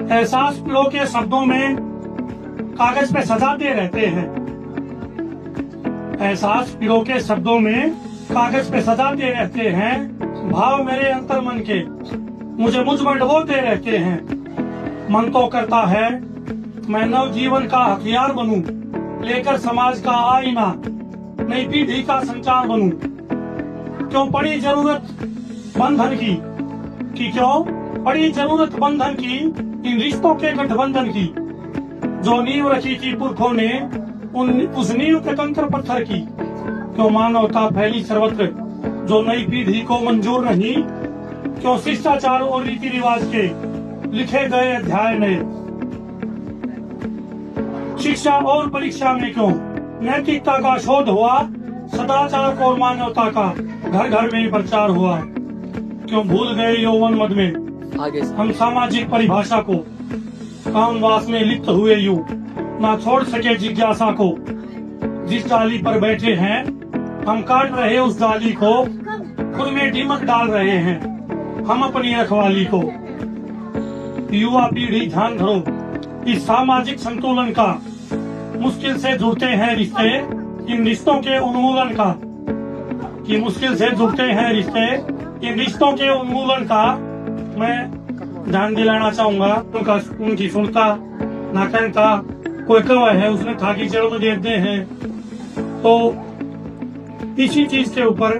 एहसास पिरो के शब्दों में कागज पे सजाते रहते हैं। एहसास पिरो के शब्दों में कागज पे सजाते रहते हैं। भाव मेरे अंतर मन के मुझे मुझ में डुबोते रहते हैं। मन तो करता है मैं नव जीवन का हथियार बनूं, लेकर समाज का आईना नई पीढ़ी का संचार बनूं। क्यों पड़ी जरूरत बंधन की, कि क्यों पड़ी जरूरत बंधन की, इन रिश्तों के गठबंधन की। जो नींव रखी थी पुरखों ने उस नींव पे कंकर पत्थर की। क्यों मानवता फैली सर्वत्र जो नई पीढ़ी को मंजूर नहीं। क्यों शिष्टाचार और रीति रिवाज के लिखे गए अध्याय नए। शिक्षा और परीक्षा में क्यों नैतिकता का शोध हुआ। सदाचार और मानवता का घर घर में प्रचार हुआ। क्यों भूल गए यौवन मद में हम सामाजिक परिभाषा को। कामवास में लिप्त हुए यूं ना छोड़ सके जिज्ञासा को। जिस डाली पर बैठे हैं हम काट रहे उस डाली को। खुद में दीमक डाल रहे हैं हम अपनी रखवाली को। युवा पीढ़ी ध्यान धरो इस सामाजिक संतुलन का। मुश्किल से जुड़ते हैं रिश्ते इन रिश्तों के उन्मूलन का। कि मुश्किल से जुड़ते हैं रिश्ते इन रिश्तों के उन्मूलन का। मैं ध्यान दिलाना चाहूंगा उनकी सुनता ना कहता कोई कवा है उसने खाकी जड़ में देते हैं। तो इसी चीज के ऊपर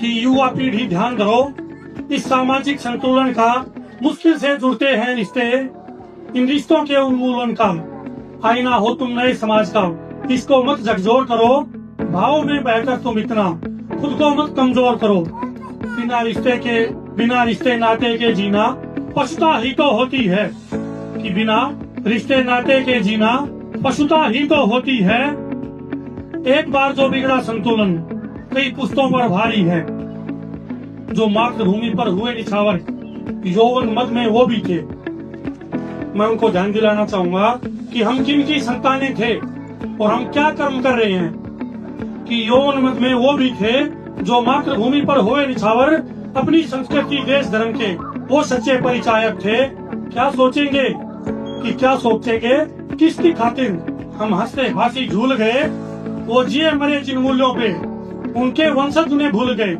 कि युवा पीढ़ी ध्यान धरो इस सामाजिक संतुलन का। मुश्किल से जुड़ते हैं रिश्ते इन रिश्तों के उन्मूलन का। आईना हो तुम नए समाज का। इसको मत झकझोर करो भाव में बहकर तुम इतना। खुद को मत कमजोर करो बिना रिश्ते नाते के जीना पशुता ही तो होती है। कि बिना रिश्ते नाते के जीना पशुता ही तो होती है। एक बार जो बिगड़ा संतुलन कई पुश्तों पर भारी है। जो मातृभूमि पर हुए निछावर यौवन मद में वो भी थे। मैं उनको ध्यान दिलाना चाहूंगा कि हम किन की संतानें थे और हम क्या कर्म कर रहे हैं। कि यौवन मद में वो भी थे जो मातृभूमि पर हुए निछावर अपनी संस्कृति देश धर्म के वो सच्चे परिचायक थे। क्या सोचेंगे किसकी खातिर हम हंसते फांसी झूल गए। वो जिए मरे जिन मूल्यों पे उनके वंशज उन्हें भूल गए।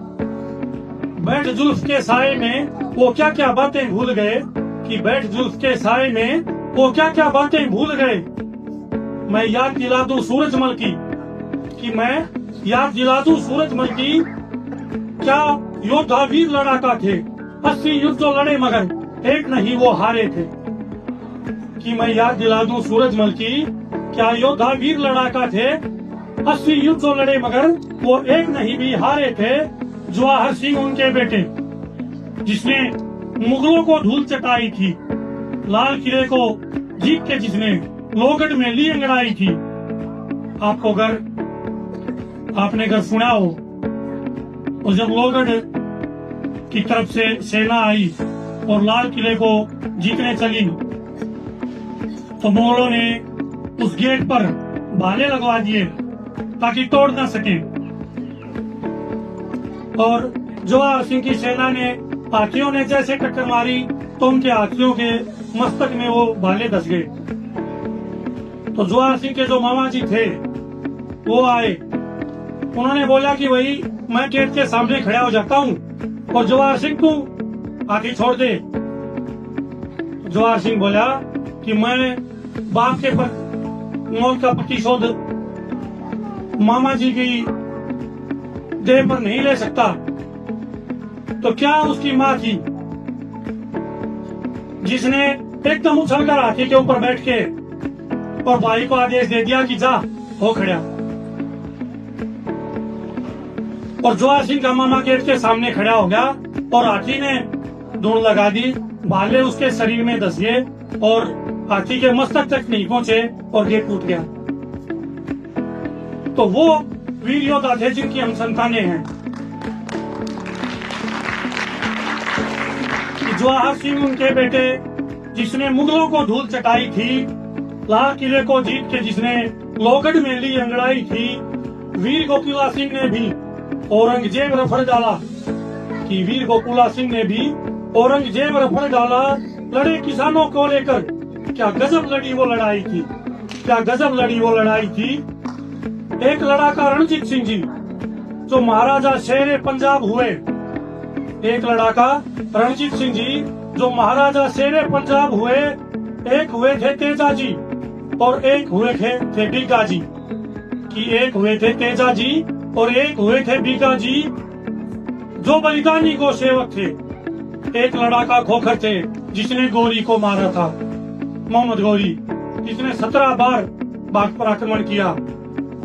बैठ जुल्फ के साए में वो क्या क्या बातें भूल गए। कि बैठ जुल्फ के साए में वो क्या क्या बातें भूल गए। मैं याद दिला दूं सूरजमल की। कि मैं याद दिला दूं सूरजमल की। क्या योद्धा वीर लड़ाका थे 80 युद्ध जो लड़े मगर एक नहीं वो हारे थे। कि मैं याद दिला दूं सूरजमल की। क्या योद्धा वीर लड़ाका थे 80 युद्ध जो लड़े मगर वो एक नहीं भी हारे थे। जवाहर सिंह उनके बेटे जिसने मुगलों को धूल चटाई थी। लाल किले को जीत के जिसने लोहगढ़ में ली अंगड़ाई थी। आपने अगर सुना हो और जब लोहगढ़ की तरफ से सेना आई और लाल किले को जीतने चली तो मुगलों ने उस गेट पर भाले लगवा दिए ताकि तोड़ ना सके। और जवाहर सिंह की सेना ने हाथियों ने जैसे टक्कर मारी तो उनके हाथियों के मस्तक में वो भाले धस गए। तो जवाहर सिंह के जो मामा जी थे वो आए। उन्होंने बोला कि भाई मैं गेट के सामने खड़ा हो जाता हूँ और जवाहर सिंह तू हाथी छोड़ दे। जवाहर सिंह बोला कि मैं बाप के मौत का प्रतिशोध मामा जी की देह पर नहीं ले सकता। तो क्या उसकी माँ थी जिसने एकदम उछलकर हाथी के ऊपर बैठ के और भाई को आदेश दे दिया कि जा हो खड़ा। और जवाहर सिंह का मामा गेट के सामने खड़ा हो गया और हाथी ने दौड़ लगा दी। भाले उसके शरीर में धस गए और हाथी के मस्तक तक नहीं पहुंचे और गेट टूट गया। तो वो वीर योद्धा थे जिनकी हम संतानें हैं। जवाहर सिंह उनके बेटे जिसने मुगलों को धूल चटाई थी। लाल किले को जीत के जिसने लोहगढ़ में ली अंगड़ाई थी। वीर गोकुला सिंह ने भी औरंगजेब रफड़ डाला। कि वीर गोकुला सिंह ने भी औरंगजेब रफड़ डाला, लड़े किसानों को लेकर। क्या गजब लड़ी वो लड़ाई थी, क्या गजब लड़ी वो लड़ाई थी। एक लड़ाका रणजीत सिंह जी जो महाराजा शेर पंजाब हुए। एक लड़ाका रणजीत सिंह जी जो महाराजा शेर पंजाब हुए। एक हुए थे तेजा जी और एक हुए थे बीगा जी। कि एक हुए थे तेजा जी और एक हुए थे बीगा जी जो बलिदानी गो सेवक थे। एक लड़ाका खोखर थे जिसने गोरी को मारा था, मोहम्मद गोरी, जिसने 17 बार बाग पर आक्रमण किया,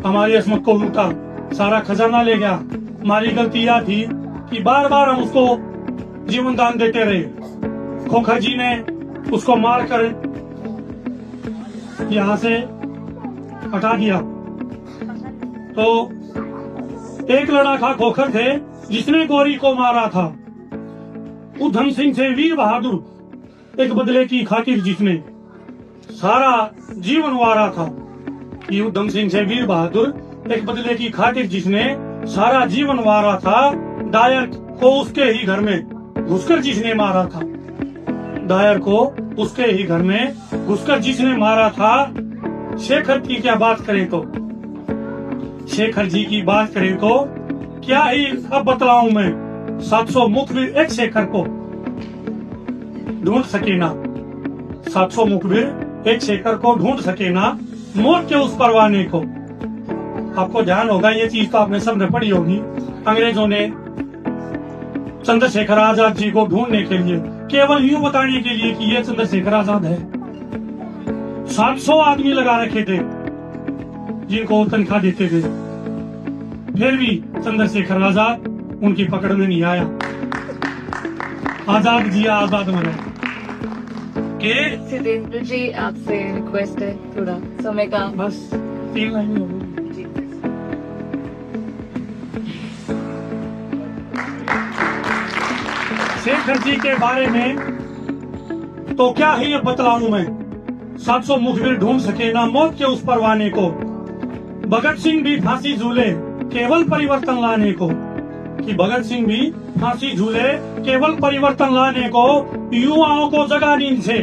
हमारी अस्मत को लूटा, सारा खजाना ले गया। हमारी गलती यह थी कि बार बार हम उसको जीवन दान देते रहे। खोखर जी ने उसको मारकर यहाँ से हटा दिया। तो एक लड़ाका खोखर थे जिसने गोरी को मारा था। उधम सिंह से वीर बहादुर एक बदले की खातिर जिसने सारा जीवन वारा था। कि उधम सिंह से वीर बहादुर एक बदले की खातिर जिसने सारा जीवन वारा था। डायर को उसके ही घर में घुसकर जिसने मारा था। डायर को उसके ही घर में घुसकर जिसने मारा था। शेखर की क्या बात करें तो, शेखर जी की बात करें तो क्या ही अब बतलाऊं मैं। 700 मुखबिर एक शेखर को ढूंढ सके ना, 700 मुखबिर एक शेखर को ढूंढ सके ना, मौत के उस परवाने को। आपको ध्यान होगा, ये चीज तो आपने सबने पढ़ी होगी। अंग्रेजों ने चंद्रशेखर आजाद जी को ढूंढने के लिए, केवल यूं बताने के लिए कि ये चंद्रशेखर आजाद है, 700 आदमी लगा रखे थे जिनको तनख्वाह देते थे। फिर भी चंद्रशेखर आजाद उनकी पकड़ में नहीं आया। आजाद जिया आजाद मरा। सिद्धेंद्र जी, आपसे रिक्वेस्ट है थोड़ा समय का। बस 3 लाइन हो गई। शेखर जी के बारे में तो क्या ही ये बतलाऊं मैं। 700 मुखबिर ढूंढ सके ना, मौत के उस परवाने को। भगत सिंह भी फांसी झूले केवल परिवर्तन लाने को। कि भगत सिंह भी फांसी झूले केवल परिवर्तन लाने को। युवाओं को जगा नींद से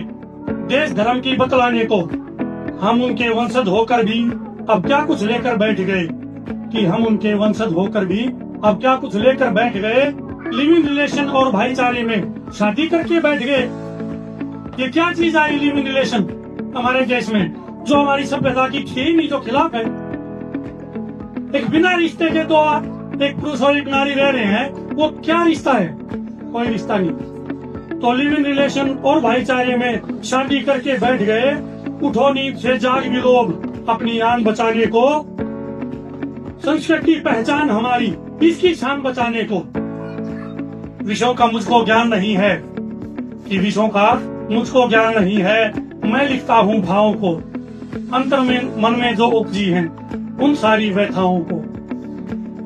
देश धर्म की बतलाने को। हम उनके वंशज होकर भी अब क्या कुछ लेकर बैठ गए। कि हम उनके वंशज होकर भी अब क्या कुछ लेकर बैठ गए। लिविंग रिलेशन और भाईचारे में शादी करके बैठ गए। ये क्या चीज आई लिविंग रिलेशन हमारे देश में, जो हमारी सभ्यता की थी नहीं, जो खिलाफ है। एक बिना रिश्ते के तो एक पुरुष और एक नारी रह रहे हैं, वो क्या रिश्ता है? कोई रिश्ता नहीं। तो लिविंग रिलेशन और भाईचारे में शादी करके बैठ गए। उठो नींद से जाग भी लोग अपनी आन बचाने को। संस्कृति पहचान हमारी इसकी शान बचाने को। विषयों का मुझको ज्ञान नहीं है, कि विषयों का मुझको ज्ञान नहीं है। मैं लिखता हूँ भावों को, अंतर में मन में जो उपजी है उन सारी व्यथाओं को।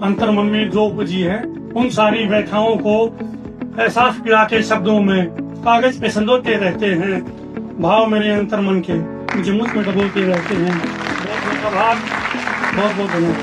अंतर मन में जो उपजी है उन सारी व्यथाओं को एहसास पिला के शब्दों में कागज पे संजोते रहते हैं। भाव मेरे अंतर मन के मुझे मुझ में डबोते रहते हैं। बहुत बहुत धन्यवाद।